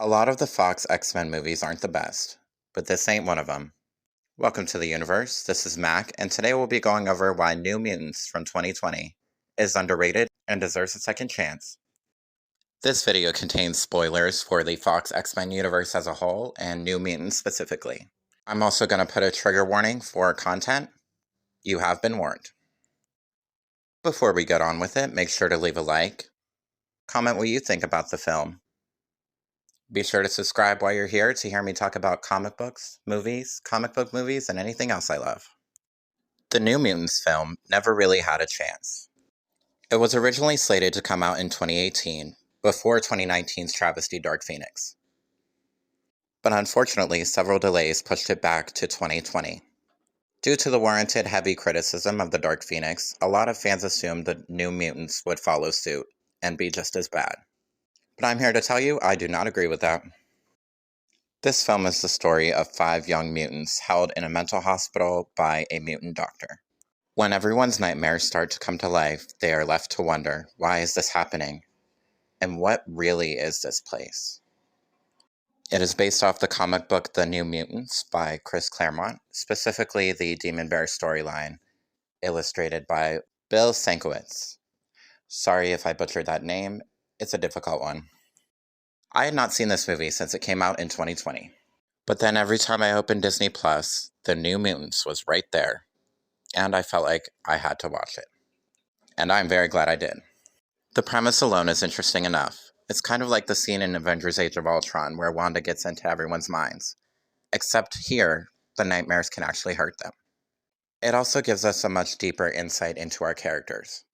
A lot of the Fox X-Men movies aren't the best, but this ain't one of them. Welcome to the universe, this is Mac, and today we'll be going over why New Mutants from 2020 is underrated and deserves a second chance. This video contains spoilers for the Fox X-Men universe as a whole, and New Mutants specifically. I'm also going to put a trigger warning for content. You have been warned. Before we get on with it, make sure to leave a like, comment what you think about the film. Be sure to subscribe while you're here to hear me talk about comic books, movies, comic book movies, and anything else I love. The New Mutants film never really had a chance. It was originally slated to come out in 2018, before 2019's travesty Dark Phoenix. But unfortunately, several delays pushed it back to 2020. Due to the warranted heavy criticism of the Dark Phoenix, a lot of fans assumed the New Mutants would follow suit and be just as bad. But I'm here to tell you, I do not agree with that. This film is the story of 5 young mutants held in a mental hospital by a mutant doctor. When everyone's nightmares start to come to life, they are left to wonder, why is this happening? And what really is this place? It is based off the comic book The New Mutants by Chris Claremont, specifically the Demon Bear storyline, illustrated by Bill Sienkiewicz. Sorry if I butchered that name, it's a difficult one. I had not seen this movie since it came out in 2020. But then every time I opened Disney Plus, The New Mutants was right there. And I felt like I had to watch it. And I'm very glad I did. The premise alone is interesting enough. It's kind of like the scene in Avengers Age of Ultron where Wanda gets into everyone's minds. Except here, the nightmares can actually hurt them. It also gives us a much deeper insight into our characters.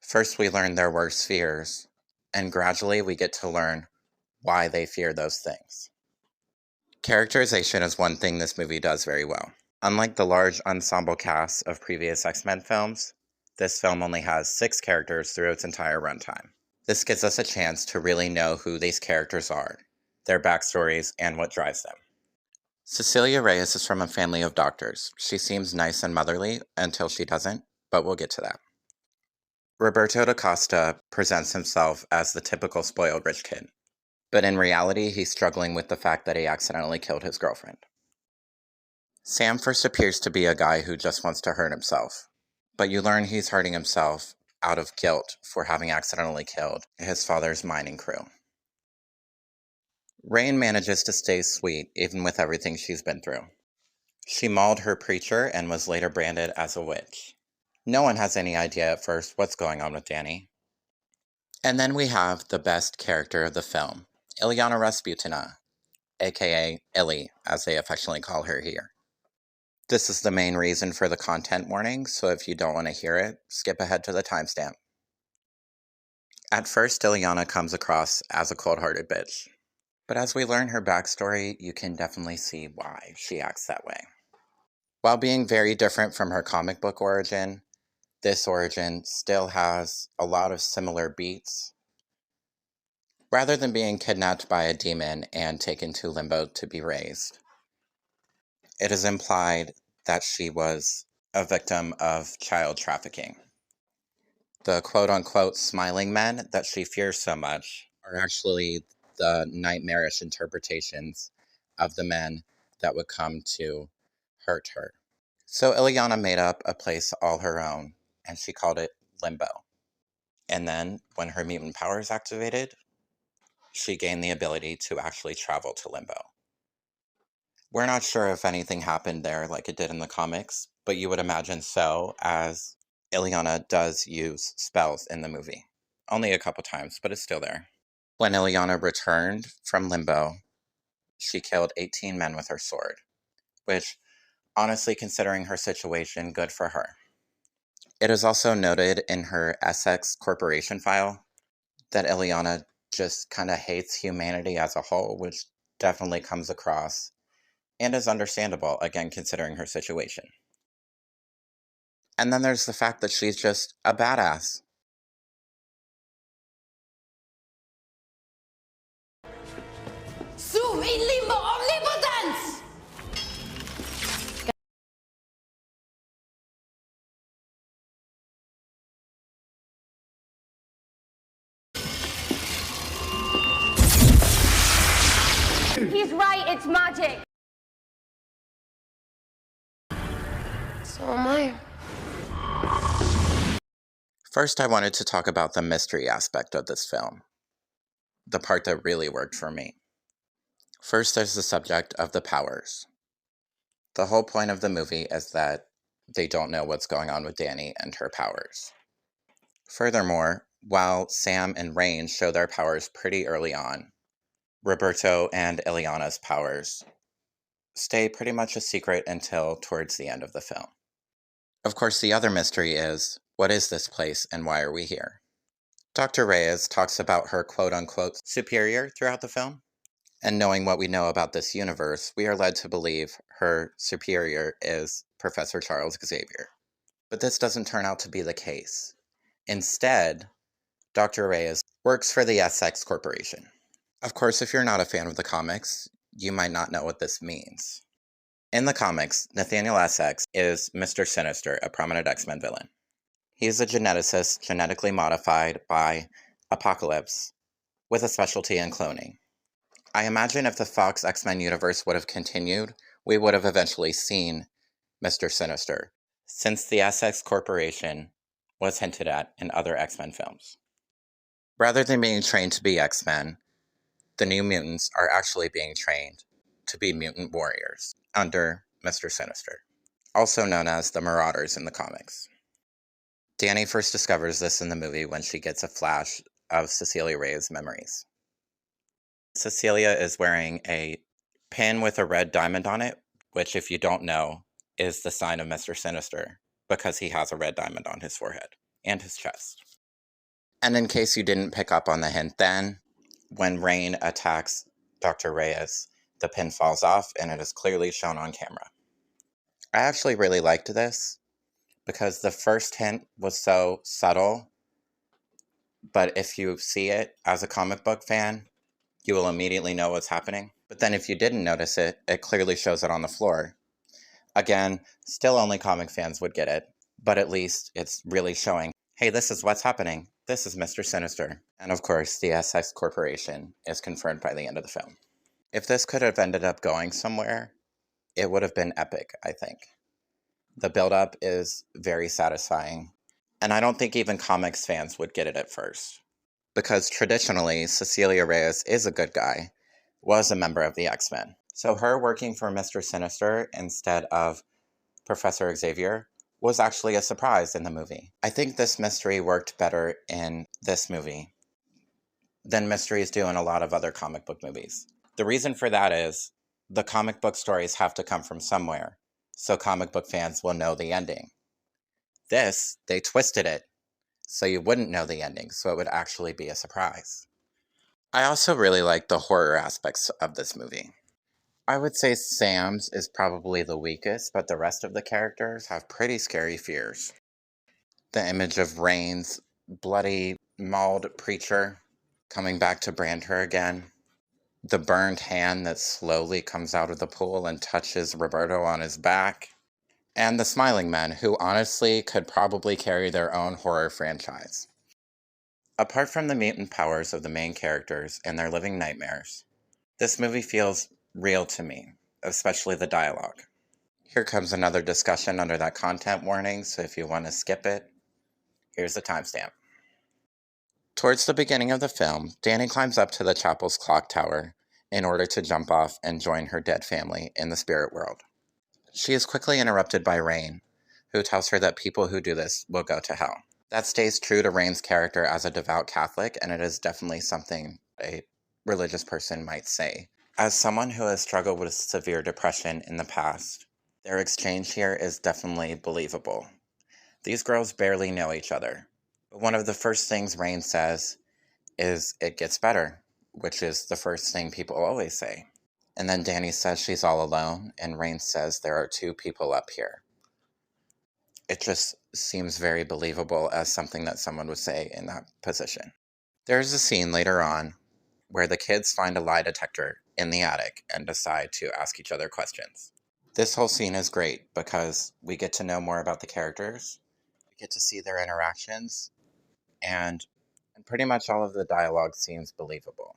First we learn their worst fears, and gradually we get to learn why they fear those things. Characterization is one thing this movie does very well. Unlike the large ensemble cast of previous X-Men films, this film only has 6 characters through its entire runtime. This gives us a chance to really know who these characters are, their backstories, and what drives them. Cecilia Reyes is from a family of doctors. She seems nice and motherly until she doesn't, but we'll get to that. Roberto da Costa presents himself as the typical spoiled rich kid. But in reality, he's struggling with the fact that he accidentally killed his girlfriend. Sam first appears to be a guy who just wants to hurt himself, but you learn he's hurting himself out of guilt for having accidentally killed his father's mining crew. Rain manages to stay sweet even with everything she's been through. She mauled her preacher and was later branded as a witch. No one has any idea at first what's going on with Danny. And then we have the best character of the film, Ilyana Rasputina, aka Illy, as they affectionately call her here. This is the main reason for the content warning, so if you don't want to hear it, skip ahead to the timestamp. At first, Ilyana comes across as a cold-hearted bitch, but as we learn her backstory, you can definitely see why she acts that way. While being very different from her comic book origin, this origin still has a lot of similar beats. Rather than being kidnapped by a demon and taken to Limbo to be raised, it is implied that she was a victim of child trafficking. The quote-unquote smiling men that she fears so much are actually the nightmarish interpretations of the men that would come to hurt her. So Ilyana made up a place all her own, and she called it Limbo. And then, when her mutant powers activated, she gained the ability to actually travel to Limbo. We're not sure if anything happened there like it did in the comics, but you would imagine so, as Ilyana does use spells in the movie. Only a couple times, but it's still there. When Ilyana returned from Limbo, she killed 18 men with her sword, which, honestly, considering her situation, good for her. It is also noted in her Essex Corporation file that Ilyana just kind of hates humanity as a whole, which definitely comes across and is understandable, again, considering her situation. And then there's the fact that she's just a badass. Zoom in Limbo Omnipotence! He's right, it's magic. So am I. First, I wanted to talk about the mystery aspect of this film, the part that really worked for me. First, there's the subject of the powers. The whole point of the movie is that they don't know what's going on with Dani and her powers. Furthermore, while Sam and Rain show their powers pretty early on, Roberto and Ileana's powers stay pretty much a secret until towards the end of the film. Of course, the other mystery is, what is this place and why are we here? Dr. Reyes talks about her quote-unquote superior throughout the film, and knowing what we know about this universe, we are led to believe her superior is Professor Charles Xavier. But this doesn't turn out to be the case. Instead, Dr. Reyes works for the Essex Corporation. Of course, if you're not a fan of the comics, you might not know what this means. In the comics, Nathaniel Essex is Mr. Sinister, a prominent X-Men villain. He is a geneticist genetically modified by Apocalypse, with a specialty in cloning. I imagine if the Fox X-Men universe would have continued, we would have eventually seen Mr. Sinister, since the Essex Corporation was hinted at in other X-Men films. Rather than being trained to be X-Men, the New Mutants are actually being trained to be mutant warriors under Mr. Sinister, also known as the Marauders in the comics. Dani first discovers this in the movie when she gets a flash of Cecilia Reyes' memories. Cecilia is wearing a pin with a red diamond on it, which, if you don't know, is the sign of Mr. Sinister, because he has a red diamond on his forehead and his chest. And in case you didn't pick up on the hint then, when Rain attacks Dr. Reyes, the pin falls off and it is clearly shown on camera. I actually really liked this, because the first hint was so subtle, but if you see it as a comic book fan, you will immediately know what's happening. But then if you didn't notice it, it clearly shows it on the floor. Again, still only comic fans would get it, but at least it's really showing, hey, this is what's happening. This is Mr. Sinister. And of course, the Essex Corporation is confirmed by the end of the film. If this could have ended up going somewhere, it would have been epic, I think. The build-up is very satisfying, and I don't think even comics fans would get it at first. Because traditionally, Cecilia Reyes is a good guy, was a member of the X-Men. So her working for Mr. Sinister instead of Professor Xavier was actually a surprise in the movie. I think this mystery worked better in this movie than mysteries do in a lot of other comic book movies. The reason for that is the comic book stories have to come from somewhere, so comic book fans will know the ending. This, they twisted it so you wouldn't know the ending, so it would actually be a surprise. I also really like the horror aspects of this movie. I would say Sam's is probably the weakest, but the rest of the characters have pretty scary fears. The image of Rain's bloody, mauled preacher coming back to brand her again. The burned hand that slowly comes out of the pool and touches Roberto on his back. And the smiling men, who honestly could probably carry their own horror franchise. Apart from the mutant powers of the main characters and their living nightmares, this movie feels real to me, especially the dialogue. Here comes another discussion under that content warning, so if you want to skip it, here's the timestamp. Towards the beginning of the film, Dani climbs up to the chapel's clock tower in order to jump off and join her dead family in the spirit world. She is quickly interrupted by Rain, who tells her that people who do this will go to hell. That stays true to Rain's character as a devout Catholic, and it is definitely something a religious person might say. As someone who has struggled with severe depression in the past, their exchange here is definitely believable. These girls barely know each other, but one of the first things Rain says is, "It gets better," which is the first thing people always say. And then Dani says she's all alone, and Rain says there are two people up here. It just seems very believable as something that someone would say in that position. There's a scene later on where the kids find a lie detector in the attic and decide to ask each other questions. This whole scene is great because we get to know more about the characters, we get to see their interactions, and pretty much all of the dialogue seems believable.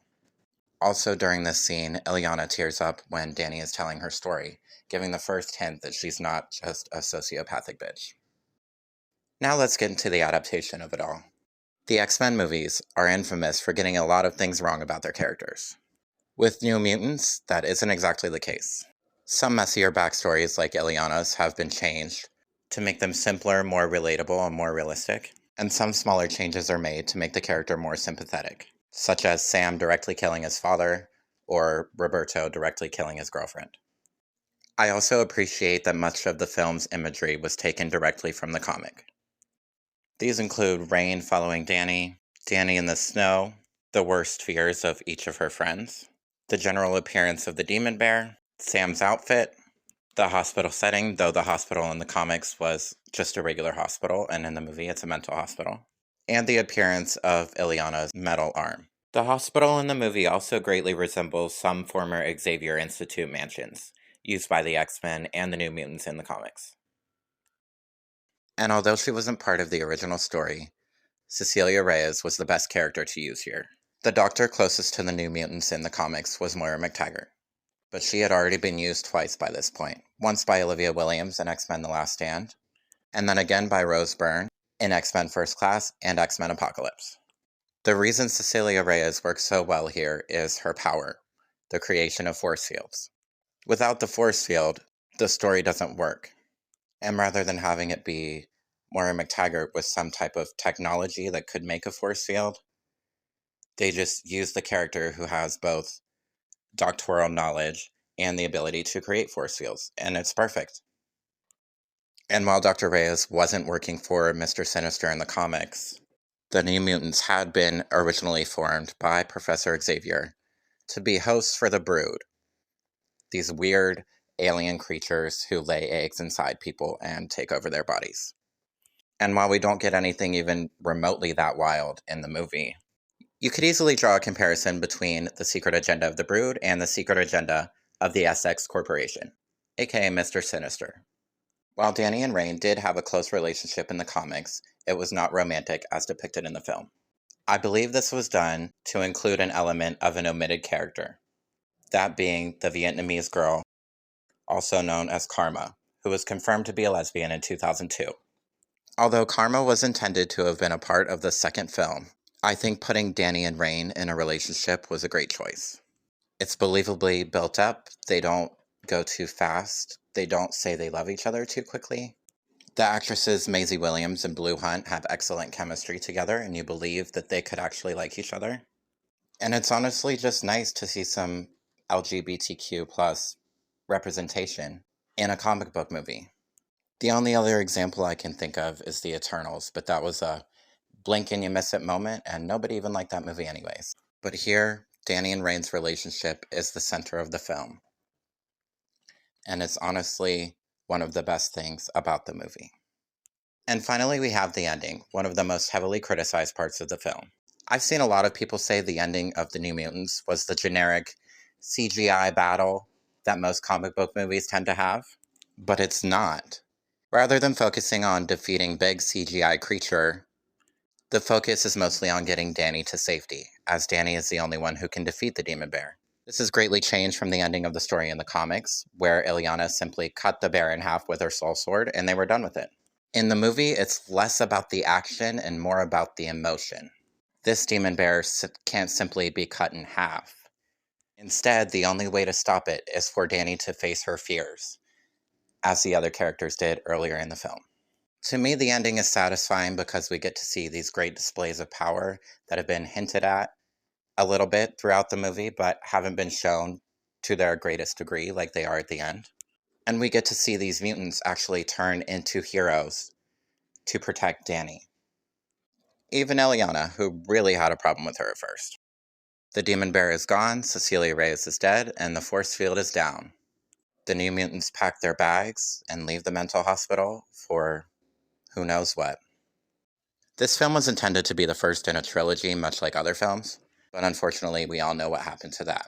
Also during this scene, Ileana tears up when Danny is telling her story, giving the first hint that she's not just a sociopathic bitch. Now let's get into the adaptation of it all. The X-Men movies are infamous for getting a lot of things wrong about their characters. With New Mutants, that isn't exactly the case. Some messier backstories like Ileana's have been changed to make them simpler, more relatable, and more realistic, and some smaller changes are made to make the character more sympathetic, such as Sam directly killing his father, or Roberto directly killing his girlfriend. I also appreciate that much of the film's imagery was taken directly from the comic. These include Rain following Danny, Danny in the snow, the worst fears of each of her friends, the general appearance of the demon bear, Sam's outfit, the hospital setting, though the hospital in the comics was just a regular hospital, and in the movie it's a mental hospital, and the appearance of Ileana's metal arm. The hospital in the movie also greatly resembles some former Xavier Institute mansions, used by the X-Men and the New Mutants in the comics. And although she wasn't part of the original story, Cecilia Reyes was the best character to use here. The doctor closest to the New Mutants in the comics was Moira McTaggart, but she had already been used twice by this point, once by Olivia Williams in X-Men The Last Stand, and then again by Rose Byrne in X-Men First Class and X-Men Apocalypse. The reason Cecilia Reyes works so well here is her power, the creation of force fields. Without the force field, the story doesn't work, and rather than having it be Moira McTaggart with some type of technology that could make a force field, they just use the character who has both doctoral knowledge and the ability to create force fields, and it's perfect. And while Dr. Reyes wasn't working for Mr. Sinister in the comics, the New Mutants had been originally formed by Professor Xavier to be hosts for the Brood, these weird alien creatures who lay eggs inside people and take over their bodies. And while we don't get anything even remotely that wild in the movie, you could easily draw a comparison between the secret agenda of the Brood and the secret agenda of the Essex Corporation, aka Mr. Sinister. While Danny and Rain did have a close relationship in the comics, it was not romantic as depicted in the film. I believe this was done to include an element of an omitted character, that being the Vietnamese girl, also known as Karma, who was confirmed to be a lesbian in 2002. Although Karma was intended to have been a part of the second film, I think putting Danny and Rain in a relationship was a great choice. It's believably built up, they don't go too fast, they don't say they love each other too quickly. The actresses Maisie Williams and Blue Hunt have excellent chemistry together, and you believe that they could actually like each other. And it's honestly just nice to see some LGBTQ plus representation in a comic book movie. The only other example I can think of is The Eternals, but that was a blink and you miss it moment, and nobody even liked that movie anyways. But here, Danny and Rain's relationship is the center of the film. And it's honestly one of the best things about the movie. And finally, we have the ending, one of the most heavily criticized parts of the film. I've seen a lot of people say the ending of The New Mutants was the generic CGI battle that most comic book movies tend to have, but it's not. Rather than focusing on defeating big CGI creature, the focus is mostly on getting Danny to safety, as Danny is the only one who can defeat the demon bear. This has greatly changed from the ending of the story in the comics, where Ileana simply cut the bear in half with her soul sword and they were done with it. In the movie, it's less about the action and more about the emotion. This demon bear can't simply be cut in half. Instead, the only way to stop it is for Danny to face her fears, as the other characters did earlier in the film. To me, the ending is satisfying because we get to see these great displays of power that have been hinted at a little bit throughout the movie, but haven't been shown to their greatest degree like they are at the end. And we get to see these mutants actually turn into heroes to protect Danny. Even Eliana, who really had a problem with her at first. The demon bear is gone, Cecilia Reyes is dead, and the force field is down. The New Mutants pack their bags and leave the mental hospital for who knows what. This film was intended to be the first in a trilogy, much like other films, but unfortunately we all know what happened to that.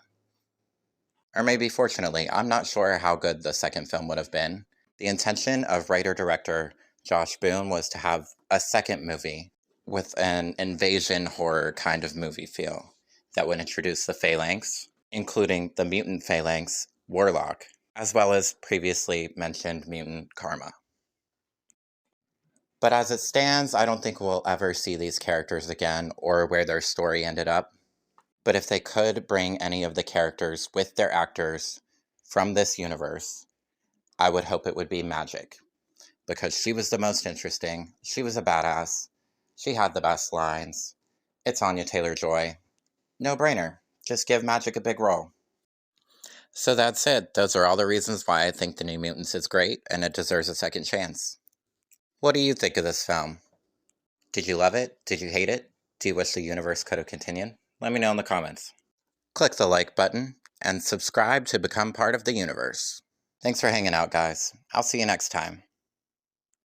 Or maybe fortunately, I'm not sure how good the second film would have been. The intention of writer-director Josh Boone was to have a second movie with an invasion horror kind of movie feel, that would introduce the Phalanx, including the mutant Phalanx, Warlock, as well as previously mentioned mutant Karma. But as it stands, I don't think we'll ever see these characters again or where their story ended up. But if they could bring any of the characters with their actors from this universe, I would hope it would be Magic. Because she was the most interesting, she was a badass, she had the best lines. It's Anya Taylor-Joy. No brainer. Just give Magic a big role. So that's it. Those are all the reasons why I think The New Mutants is great and it deserves a second chance. What do you think of this film? Did you love it? Did you hate it? Do you wish the universe could have continued? Let me know in the comments. Click the like button and subscribe to become part of the universe. Thanks for hanging out, guys. I'll see you next time.